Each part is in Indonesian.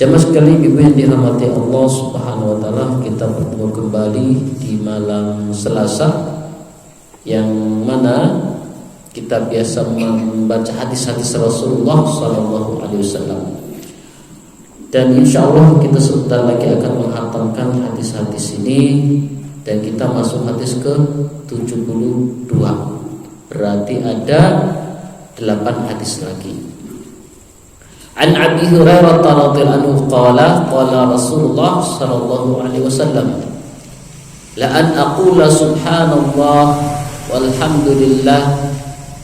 Jamaah sekalian ibu yang dirahmati Allah Subhanahu wa taala, kita bertemu kembali di malam Selasa yang mana kita biasa membaca hadis-hadis Rasulullah sallallahu alaihi wasallam. Dan insyaallah kita sebentar lagi akan menghatamkan hadis-hadis ini dan kita masuk hadis ke 72. Berarti ada 8 hadis lagi. An Abi Hurairah radhiyallahu anhu qala qala Rasulullah sallallahu alaihi wasallam la an aqula subhanallah walhamdulillah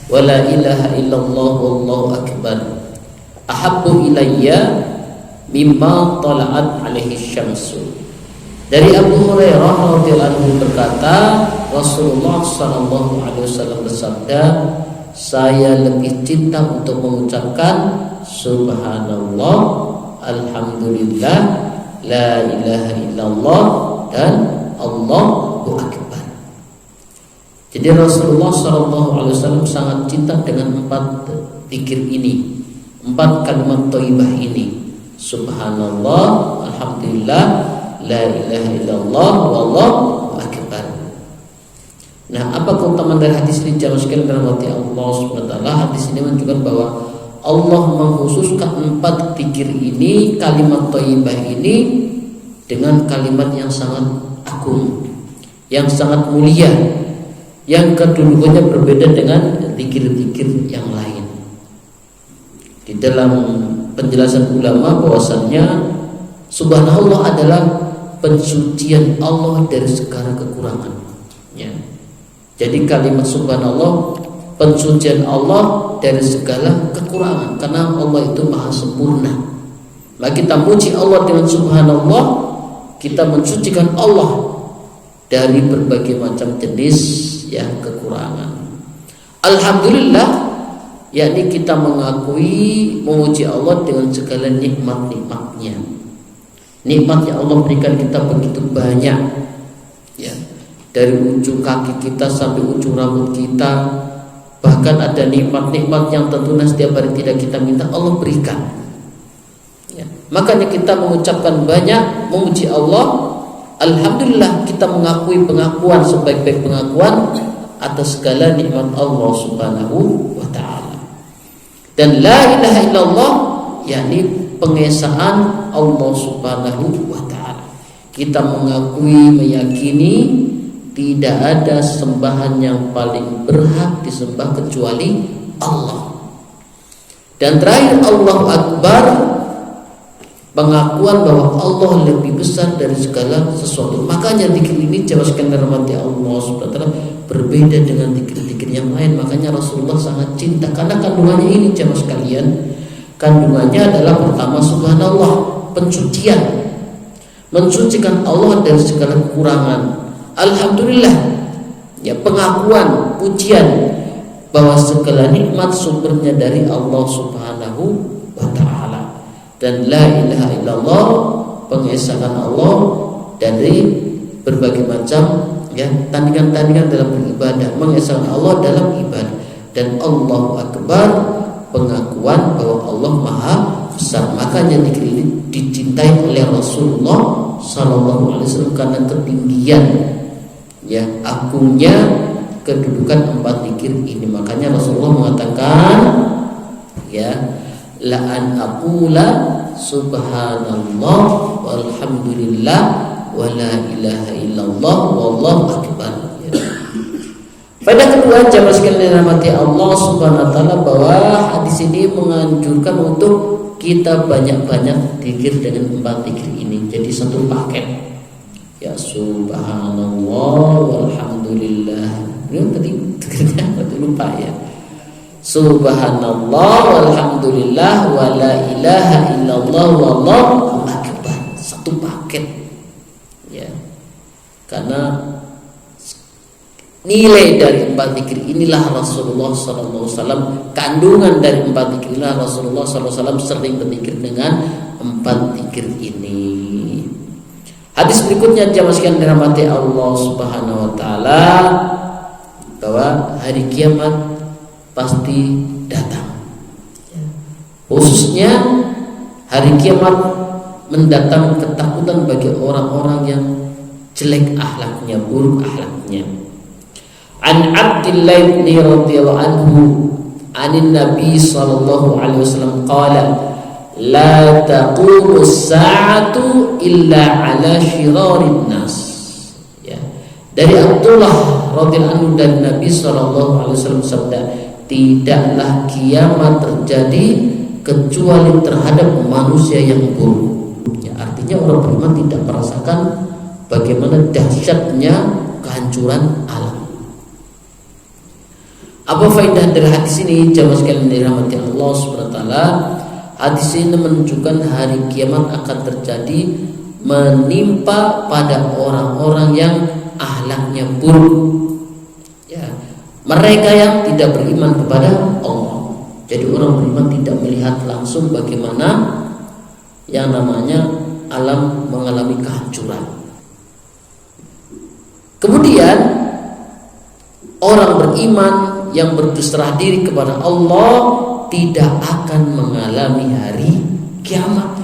wa la ilaha illallah wallahu akbar ahabbu ilayya mimma tala'at alaihi syamsu. Dari Abu Hurairah radhiyallahu anhu berkata, Rasulullah sallallahu alaihi wasallam bersabda, saya lebih cinta untuk mengucapkan subhanallah, alhamdulillah, la ilaha illallah, dan Allahu akbar. Jadi Rasulullah SAW sangat cinta dengan 4 zikir ini, 4 kalimat thayyibah ini, subhanallah, alhamdulillah, la ilaha illallah, wallahu akbar. Nah, apa keutamaan dari hadis ini? Jamaah sekalian dirahmati Allah Subhanahu wa taala, hadis ini menunjukkan bahwa Allah mengkhususkan 4 zikir ini, kalimat thayyibah ini dengan kalimat yang sangat agung, yang sangat mulia, yang kedudukannya berbeda dengan zikir-zikir yang lain. Di dalam penjelasan ulama bahwasannya subhanallah adalah pensucian Allah dari segala kekurangan. Ya. Jadi kalimat subhanallah pensucian Allah dari segala kekurangan, karena Allah itu maha sempurna. Maka kita muji Allah dengan subhanallah, kita mensucikan Allah dari berbagai macam jenis kekurangan. Alhamdulillah, yakni kita mengakui memuji Allah dengan segala nikmat-nikmatnya. Nikmat yang Allah berikan kita begitu banyak, ya, dari ujung kaki kita sampai ujung rambut kita. Bahkan ada nikmat-nikmat yang tentunya setiap hari tidak kita minta, Allah berikan, ya. Makanya kita mengucapkan banyak memuji Allah. Alhamdulillah, kita mengakui pengakuan sebaik-baik pengakuan atas segala nikmat Allah Subhanahu wa ta'ala. Dan la ilaha illallah, yakni pengesaan Allah Subhanahu wa ta'ala. Kita mengakui, meyakini tidak ada sembahan yang paling berhak disembah kecuali Allah. Dan terakhir Allahu Akbar, pengakuan bahwa Allah lebih besar dari segala sesuatu. Makanya zikir ini jawabkan rahmati Allah Subhanahu wa taala berbeda dengan zikir-zikir yang lain. Makanya Rasulullah sangat cinta karena kandungannya ini jamaah sekalian. Kandungannya adalah pertama subhanallah, pensucian, mensucikan Allah dari segala kekurangan. Alhamdulillah, ya, pengakuan, pujian bahwa segala nikmat sumbernya dari Allah Subhanahu wa ta'ala. Dan la ilaha illallah, pengesaan Allah dari berbagai macam tandingan-tandingan dalam beribadah, mengesahkan Allah dalam ibadah. Dan Allahu Akbar, pengakuan bahwa Allah Maha Besar. Makanya zikir ini dicintai oleh Rasulullah sallallahu alaihi wasallam karena ketinggian, agungnya kedudukan 4 zikir ini. Makanya Rasulullah mengatakan, la an aqula subhanallah walhamdulillah wa la ilaha illallah wallahu akbar. Pada kedua, jamaah sekalian dirahmati Allah Subhanahu wa taala, bahwa hadis ini menganjurkan untuk kita banyak-banyak zikir dengan 4 zikir ini. Jadi satu paket. Ya, subhanallah walhamdulillah. Ini tadi zikirnya lupa ya. Subhanallah walhamdulillah wa la ilaha illallah wallahu akbar. Satu paket. Ya. Karena nilai dari 4 zikir inilah Rasulullah SAW, kandungan dari 4 zikir inilah Rasulullah SAW sering berzikir dengan 4 zikir ini. Hadis berikutnya jamaah sekalian dirahmati Allah Subhanahu wa taala, bahwa hari kiamat pasti datang. Khususnya hari kiamat mendatangkan ketakutan bagi orang-orang yang jelek akhlaknya, buruk akhlaknya. An Abdillah bin radhiyallahu anhu anin Nabi sallallahu alaihi wasallam qala la taqumu as-sa'atu illa ala shirarin nas. Ya. Dari Abdullah radhiyallahu anhu dan Nabi sallallahu alaihi wasallam sabda, tidaklah kiamat terjadi kecuali terhadap manusia yang buruk. Ya, artinya orang beriman tidak merasakan bagaimana dahsyatnya kehancuran alam. Apa faedah dari hadis ini? Jamaah sekalian dirahmati Allah Subhanahu wa taala, hadis ini menunjukkan hari kiamat akan terjadi menimpa pada orang-orang yang akhlaknya buruk. Ya, mereka yang tidak beriman kepada Allah. Jadi orang beriman tidak melihat langsung bagaimana yang namanya alam mengalami kehancuran. Kemudian orang beriman yang berserah diri kepada Allah tidak akan mengalami hari kiamat.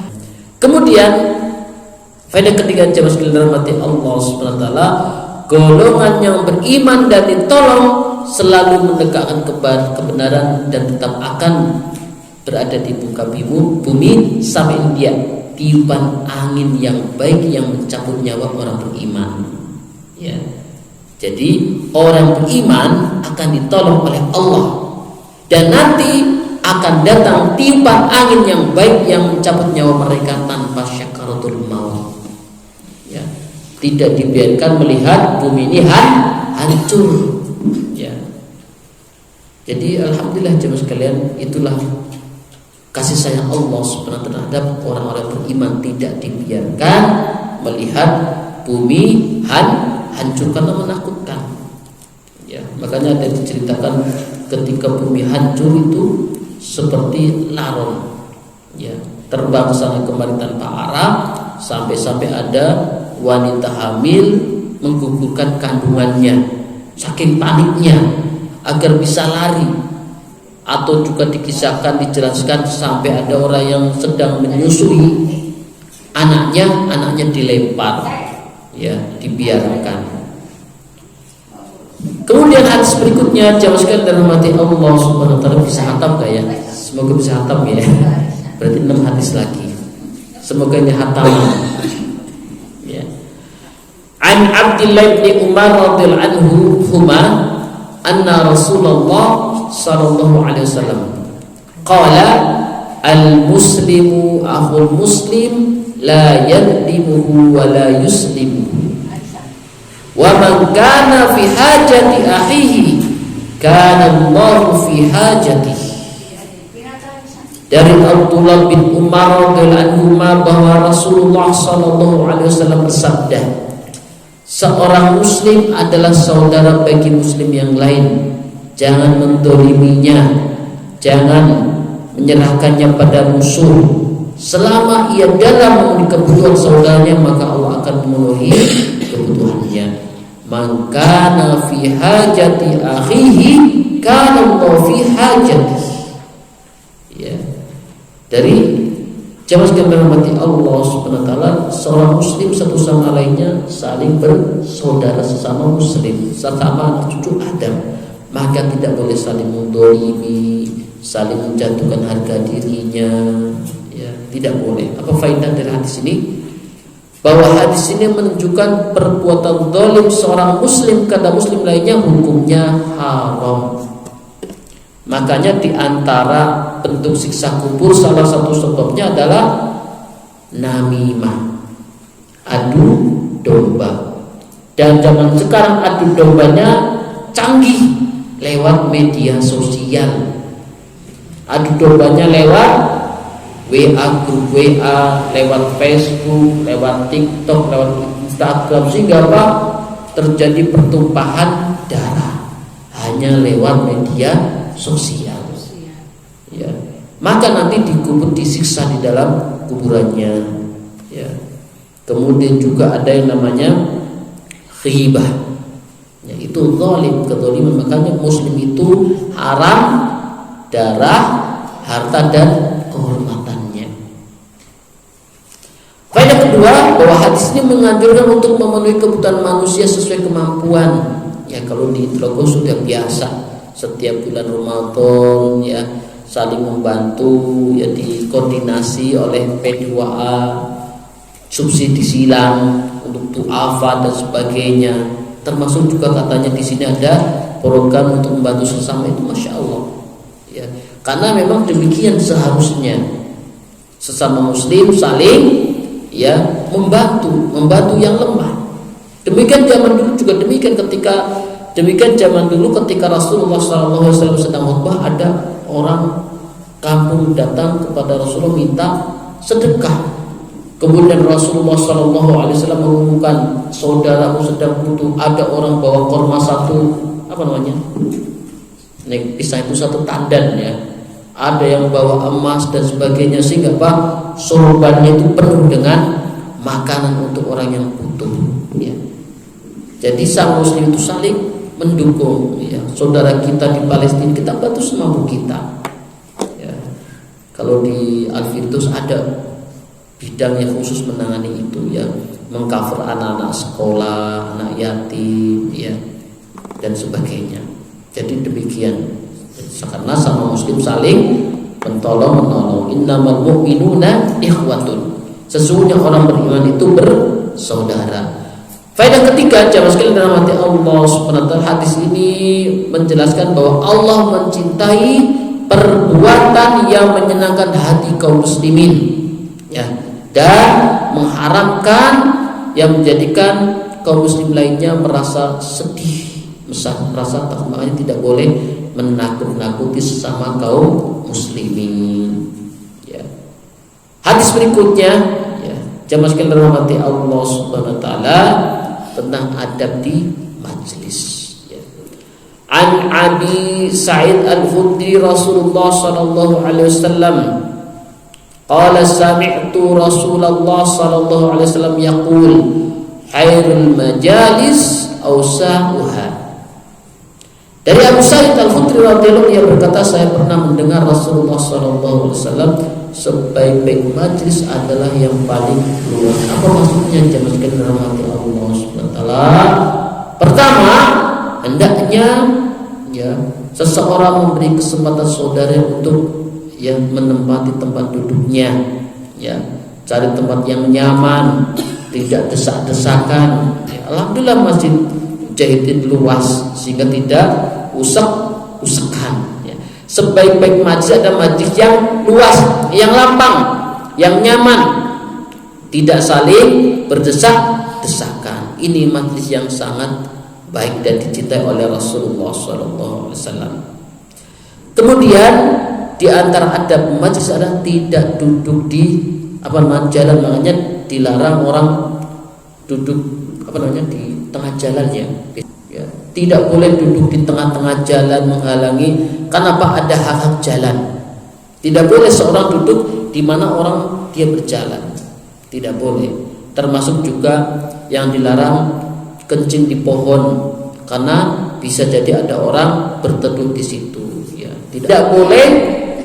Kemudian faedah ketiga, jemaah sekalian dirahmati Allah Subhanahu wa taala, golongan yang beriman dan ditolong selalu menegakkan kebenaran dan tetap akan berada di muka bumi sampai dia tiupan angin yang baik yang mencabut nyawa orang beriman. Ya. Jadi orang beriman akan ditolong oleh Allah dan nanti akan datang tiupan angin yang baik yang mencabut nyawa mereka tanpa syakaratul maut. Ya. Tidak dibiarkan melihat bumi ini hancur. Ya. Jadi alhamdulillah jemaah sekalian, itulah kasih sayang Allah Subhanahu wa taala terhadap orang-orang beriman, tidak dibiarkan melihat bumi hancur karena menakutkan. Ya, makanya ada diceritakan ketika bumi hancur itu seperti laron. Ya, terbang sana kemari tanpa arah, sampai-sampai ada wanita hamil menggugurkan kandungannya saking paniknya agar bisa lari. Atau juga dikisahkan, dijelaskan sampai ada orang yang sedang menyusui anaknya dilempar, ya, dibiarkan. Kemudian hadis berikutnya, jamaah sekalian dirahmati Allah Subhanahu wa taala, bisa hatam gak ya? Semoga bisa hatam ya. Berarti 6 hadis lagi. Semoga ini hatam. Ya. An Abdillah bin Umar radhiyallahu anhu anna Rasulullah sallallahu alaihi wasallam qala al-muslimu akhul muslim la yadlimuhu wa la yuslimuhu wa man kana fi hajati akhihi kana Allahu fi hajatihi. Dari Abdullah bin Umar radhiyallahu anhu bahwa Rasulullah sallallahu alaihi wasallam bersabda, seorang muslim adalah saudara bagi muslim yang lain. Jangan mendoliminya, jangan menyerahkannya pada musuh. Selama ia dalam memenuhi kebutuhan saudaranya, maka Allah akan memenuhi kebutuhannya. Maka fi hajati akhihi kana Allah fi hajati. Ya. Dari jamaah sekalian dirahmati Allah Subhanahu wa taala, seorang muslim satu sama lainnya saling bersaudara, sesama muslim, sesama anak cucu Adam. Maka tidak boleh saling mendolimi, saling menjatuhkan harga dirinya, ya, tidak boleh. Apa faedah dari hadis ini? Bahwa hadis ini menunjukkan perbuatan zalim seorang muslim kepada muslim lainnya hukumnya haram. Makanya di antara bentuk siksa kubur salah satu sebabnya adalah namimah, adu domba. Dan zaman sekarang adu dombanya canggih, lewat media sosial. Adu dombanya lewat WA, grup WA, lewat Facebook, lewat TikTok, lewat Instagram, sehingga apa? Terjadi pertumpahan darah hanya lewat media sosial. Ya. Maka nanti dikubur, disiksa di dalam kuburannya. Ya. Kemudian juga ada yang namanya ghibah, yaitu zalim, kezaliman. Makanya muslim itu haram darah, harta dan kehormatannya. kedua, bahwa hadis ini menganjurkan untuk memenuhi kebutuhan manusia sesuai kemampuan. Ya, kalau di Tlogo sudah biasa setiap bulan Ramadan ya saling membantu, ya dikoordinasi oleh P2A, subsidi silang untuk tu'afa dan sebagainya. Termasuk juga katanya di sini ada program untuk membantu sesama, itu masya Allah. Ya, karena memang demikian seharusnya sesama Muslim saling ya membantu yang lemah. Demikian zaman dulu juga demikian zaman dulu ketika Rasulullah SAW sedang khutbah, ada orang kampung datang kepada Rasulullah minta sedekah. Kemudian Rasulullah SAW mengumumkan, saudaraku sedang butuh. Ada orang bawa korma satu, pisah itu satu tandan ya. Ada yang bawa emas dan sebagainya, sehingga sorbannya itu penuh dengan makanan untuk orang yang butuh. Ya. Jadi sang Muslim itu saling mendukung. Ya. Saudara kita di Palestina, kita bantu semampu kita. Ya. Kalau di Al-Firdaus ada bidang yang khusus menangani itu, ya, mengcover anak-anak sekolah, anak yatim, ya, dan sebagainya. Jadi demikian. Karena sama Muslim saling menolong. Innamal mu'minuna ikhwatun. Sesungguhnya orang beriman itu bersaudara. Faedah ketiga, jamaah sekalian dalam hati Allah Subhanahu wa taala, hadis ini menjelaskan bahwa Allah mencintai perbuatan yang menyenangkan hati kaum muslimin, ya, dan mengharamkan yang menjadikan kaum muslim lainnya merasa sedih, merasa takut. Makanya tidak boleh menakut-nakuti sesama kaum muslimin. Ya. Hadis berikutnya, ya, jamaah sekalian dalam hati Allah Subhanahu wa taala, tentang adab di majlis. Ya. An Abi Sa'id Al-Khudri Rasulullah sallallahu alaihi wasallam qala sami'tu Rasulullah sallallahu alaihi wasallam yaqul khairul majalis awsa'uha. Dari Abu Sa'id Al-Khudri radhiyallahu anhu, yang berkata, saya pernah mendengar Rasulullah sallallahu alaihi wasallam, sebaik-baik majlis adalah yang paling luas. Apa maksudnya? Jamaah sekalian dalam hati Allah Subhanahu wa taala. Pertama, hendaknya ya seseorang memberi kesempatan saudara untuk ya menempati tempat duduknya, ya, cari tempat yang nyaman, tidak desak-desakan. Ya, alhamdulillah Masjid Mujahidin luas sehingga tidak usak-usakan. Sebaik-baik majlis ada majlis yang luas, yang lapang, yang nyaman, tidak saling berdesak-desakan. Ini majlis yang sangat baik dan dicintai oleh Rasulullah SAW. Kemudian di antara adab majlis adalah tidak duduk di jalan, makanya dilarang orang duduk di tengah jalannya. Ya, tidak boleh duduk di tengah-tengah jalan menghalangi, karena ada hak-hak jalan. Tidak boleh seorang duduk di mana orang dia berjalan, tidak boleh. Termasuk juga yang dilarang kencing di pohon, karena bisa jadi ada orang berteduh di situ. Ya, tidak boleh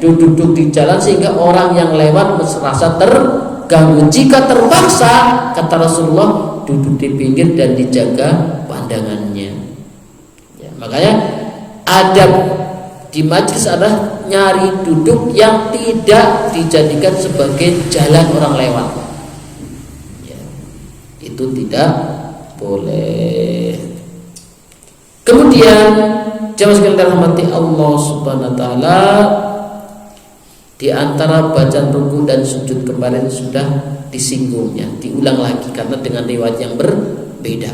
duduk di jalan sehingga orang yang lewat merasa terganggu. Jika terpaksa, kata Rasulullah, duduk di pinggir dan dijaga pandangannya. Ya, makanya adab di majlis adalah nyari duduk yang tidak dijadikan sebagai jalan orang lewat. Ya, itu tidak boleh. Kemudian jamaah sekalian dirahmati Allah Subhanahu wa taala, di antara bacaan ruku dan sujud kemarin sudah disinggungnya, diulang lagi karena dengan riwayat yang berbeda.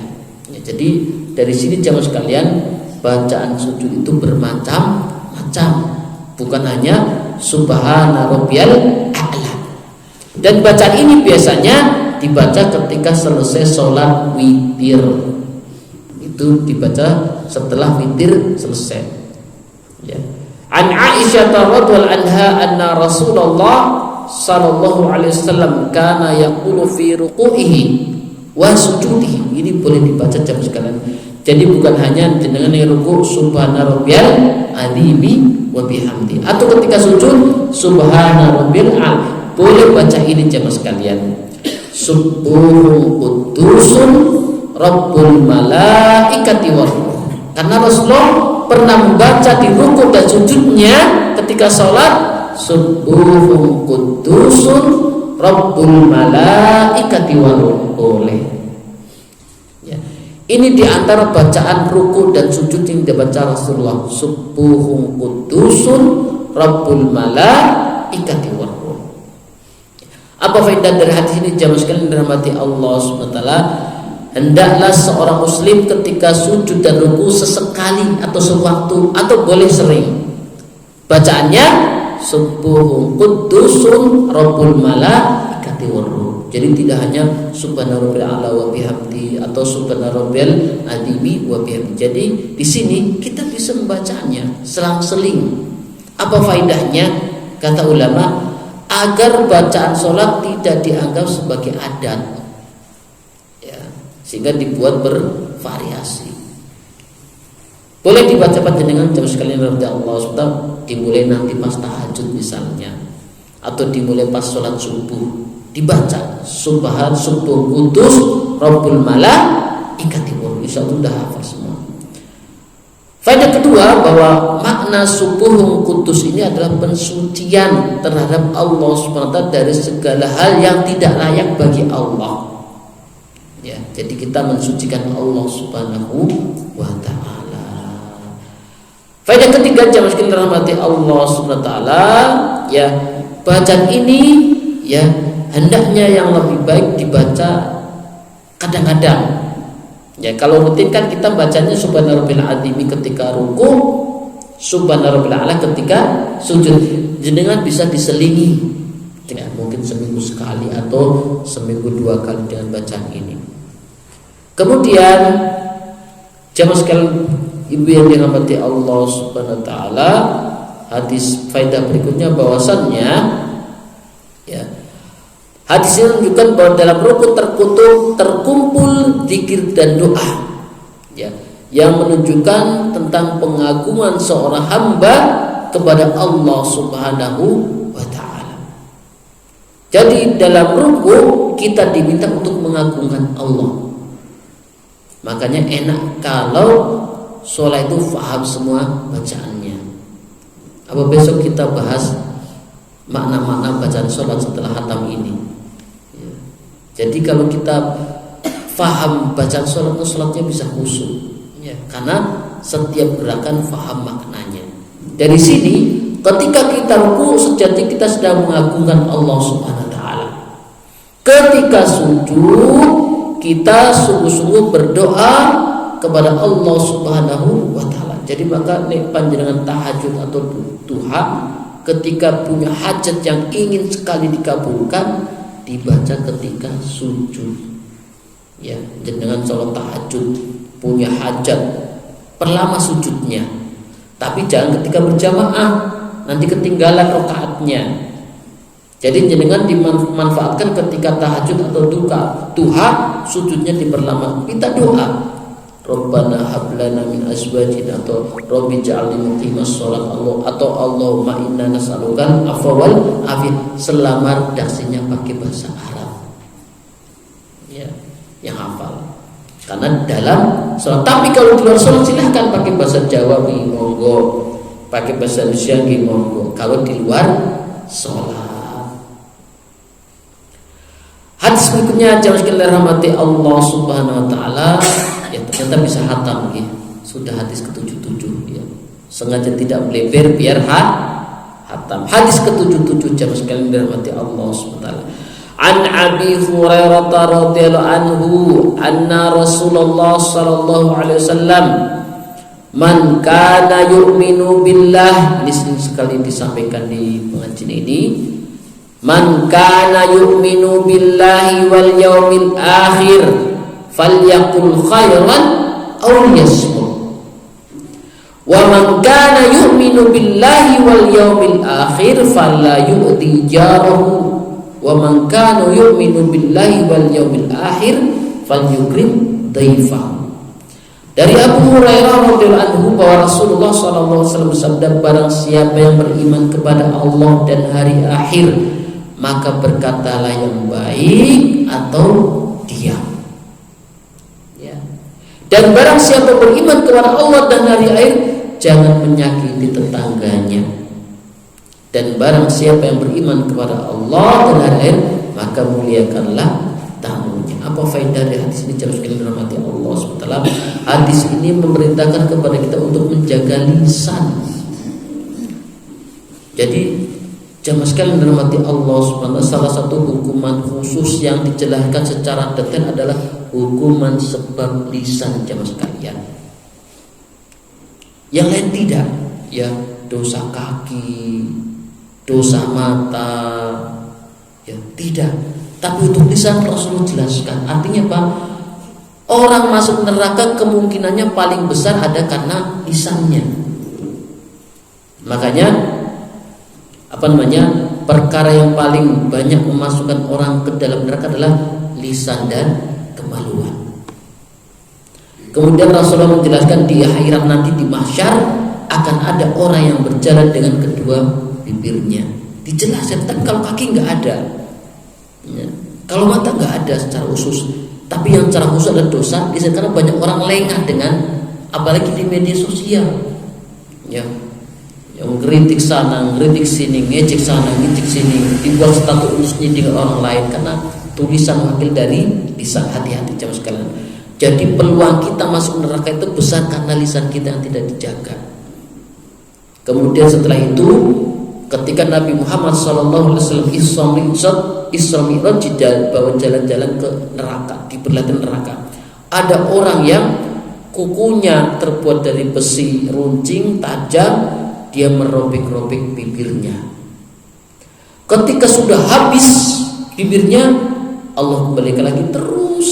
Ya, jadi dari sini jamaah sekalian, bacaan sujud itu bermacam-macam, bukan hanya subhana rabbiyal a'la. Dan bacaan ini biasanya dibaca ketika selesai sholat witir. Itu dibaca setelah witir selesai. Ya. An Aisyah radhiyallahu anha anna Rasulullah sallallahu alaihi wasallam kana yaqulu fi ruku'ihi wa sujudihi. Ini boleh dibaca jam sekalian. Jadi bukan hanya dengan ruku subhana rabbiyal azimi wa bihamdi, atau ketika sujud subhana rabbil a'la. Boleh baca ini jamaah sekalian. Subuhun qudusun Rabbul malaikati war ruh. Karena Rasulullah pernah membaca di rukuk dan sujudnya ketika sholat, Subuhun qudusun Rabbul malaikati war ruh. Boleh. Ya. Ini diantara bacaan rukuk dan sujud yang dibaca Rasulullah, Subuhun qudusun Rabbul malaikati war ruh. Apa faedah dari hadis ini jamaah sekalian dirahmati Allah SWT? Hendaklah seorang muslim ketika sujud dan ruku sesekali atau sewaktu atau boleh sering, bacaannya Subuhun qudusun Rabbul malaikati war ruh. Jadi tidak hanya Subhana rabbil a'la wa bihamdi atau Subhana rabbil azimi wa bihamdi. Jadi di sini kita bisa membacanya selang-seling. Apa faedahnya? Kata ulama, agar bacaan sholat tidak dianggap sebagai adat, ya, sehingga dibuat bervariasi. Boleh dibaca panjenengan jamaah sekalian rahmati Allah SWT, dimulai nanti pas tahajud misalnya, atau dimulai pas sholat subuh, dibaca Subhan Subuh Kudus Rabbul malaikati war ruh. Insya Allah sudah hafal semua. Faedah kedua, bahwa makna Subuhun Kudus ini adalah pensucian terhadap Allah SWT dari segala hal yang tidak layak bagi Allah. Ya, jadi kita mensucikan Allah Subhanahu wa Ta'ala. Faedah ketiga jamaah sekalian dirahmati Allah SWT, ya, bacaan ini ya hendaknya yang lebih baik dibaca kadang-kadang. Ya, kalau rutin kan kita bacanya Subhana rabbil azimi ketika ruku, Subhana rabbil a'la ketika sujud. Jenengan bisa diselingi, ya, mungkin seminggu sekali atau seminggu 2 kali dengan bacaan ini. Kemudian jamaah sekalian ibu yang dirahmati Allah Subhanahu wa taala, hadis faedah berikutnya bahwasannya, ya, hadis ini menunjukkan bahwa dalam rukun terkumpul zikir dan doa, ya, yang menunjukkan tentang pengagungan seorang hamba kepada Allah Subhanahu wa Ta'ala. Jadi dalam rukun kita diminta untuk mengagungkan Allah. Makanya enak kalau sholat itu faham semua bacaannya. Apa besok kita bahas makna-makna bacaan sholat setelah khatam ini? Jadi kalau kita faham bacaan sholat, sholatnya bisa khusyuk, ya, karena setiap gerakan faham maknanya. Dari sini, ketika kita ruku, sejati kita sedang mengagungkan Allah Subhanahu wa Ta'ala. Ketika sujud, kita sungguh-sungguh berdoa kepada Allah Subhanahu wa Ta'ala. Jadi maka nek panjenengan tahajud atau duha, ketika punya hajat yang ingin sekali dikabulkan, dibaca ketika sujud. Ya, dengan sholat tahajud punya hajat, perlama sujudnya. Tapi jangan ketika berjamaah, nanti ketinggalan rakaatnya. Jadi jenengan dimanfaatkan ketika tahajud atau duha, sujudnya diperlama. Kita doa, Rabbana hablana min azwajina, atau Rabbi ja'alni muqimas sholat, Allah, atau Allahumma inna nas'alukal afwa wal afiyah. Selama redaksinya pakai bahasa Arab, ya, yang hafal. Karena dalam sholat. Tapi kalau di luar sholat silahkan pakai bahasa Jawa, monggo, pakai bahasa Indonesia, monggo. Kalau di luar sholat. Hadis berikutnya jamaah sekalian dirahmati Allah Subhanahu wa Ta'ala, ya, ternyata bisa hatam, ya. Sudah hadis ke-77, ya. Sengaja tidak melebar biar hatam. Hadis ke-77 jamaah sekalian dirahmati Allah Subhanahu wa Ta'ala. An Abi Hurairah radhiyallahu anhu anna Rasulullah sallallahu alaihi wasallam man kana yu'minu billah, ini sering sekali disampaikan di pengajian ini. Man kana yu'minu billahi wal yaumil akhir falyaqul khairan aw liyasmut. Wa man kana yu'minu billahi wal yaumil akhir fala yu'ti jarahu. Wa man kana yu'minu billahi wal yaumil akhir falyukrim dhaifahu. Dari Abu Hurairah radhiyallahu anhu bahwa Rasulullah sallallahu alaihi wasallam bersabda, barang siapa yang beriman kepada Allah dan hari akhir, maka berkatalah yang baik atau diam. Ya. Dan barang siapa beriman kepada Allah dan hari akhir, jangan menyakiti tetangganya. Dan barang siapa yang beriman kepada Allah dan hari akhir, maka muliakanlah tamunya. Apa faedah dari hadis ini? Jemaah sekalian dirahmati Allah SWT. Hadis ini memerintahkan kepada kita untuk menjaga lisan. Jadi jemaah sekalian dirahmati Allah SWT, salah satu hukuman khusus yang dijelaskan secara detail adalah hukuman sebab lisan, jemaah sekalian. Yang lain tidak, ya, dosa kaki, dosa mata, ya tidak. Tapi untuk lisan Rasulullah jelaskan. Artinya apa? Orang masuk neraka kemungkinannya paling besar ada karena lisannya. Makanya perkara yang paling banyak memasukkan orang ke dalam neraka adalah lisan dan kemaluan. Kemudian Rasulullah menjelaskan di akhirat nanti di mahsyar akan ada orang yang berjalan dengan kedua bibirnya. Dijelaskan, tapi kalau kaki nggak ada, ya. Kalau mata nggak ada secara khusus, tapi yang secara khusus adalah dosa. Di sana banyak orang lengah dengan, apalagi di media sosial, ya, yang kritik sana, kritik sini, ngejek sana, ngejek sini, dibuat status dengan orang lain karena tulisan wakil dari lisan. Hati-hati jemaah sekalian. Jadi peluang kita masuk neraka itu besar karena lisan kita yang tidak dijaga. Kemudian setelah itu, ketika Nabi Muhammad SAW Isra Mi'raj bawa jalan-jalan ke neraka, diperlihatkan neraka. Ada orang yang kukunya terbuat dari besi runcing tajam, dia merobek-robek bibirnya. Ketika sudah habis bibirnya, Allah kembalikan lagi terus.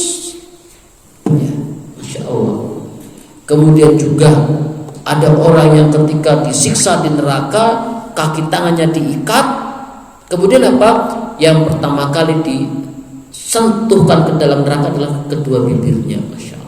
Ya, Masya Allah. Kemudian juga ada orang yang ketika disiksa di neraka, kaki tangannya diikat. Kemudian apa? Yang pertama kali disentuhkan ke dalam neraka adalah kedua bibirnya. Masya Allah.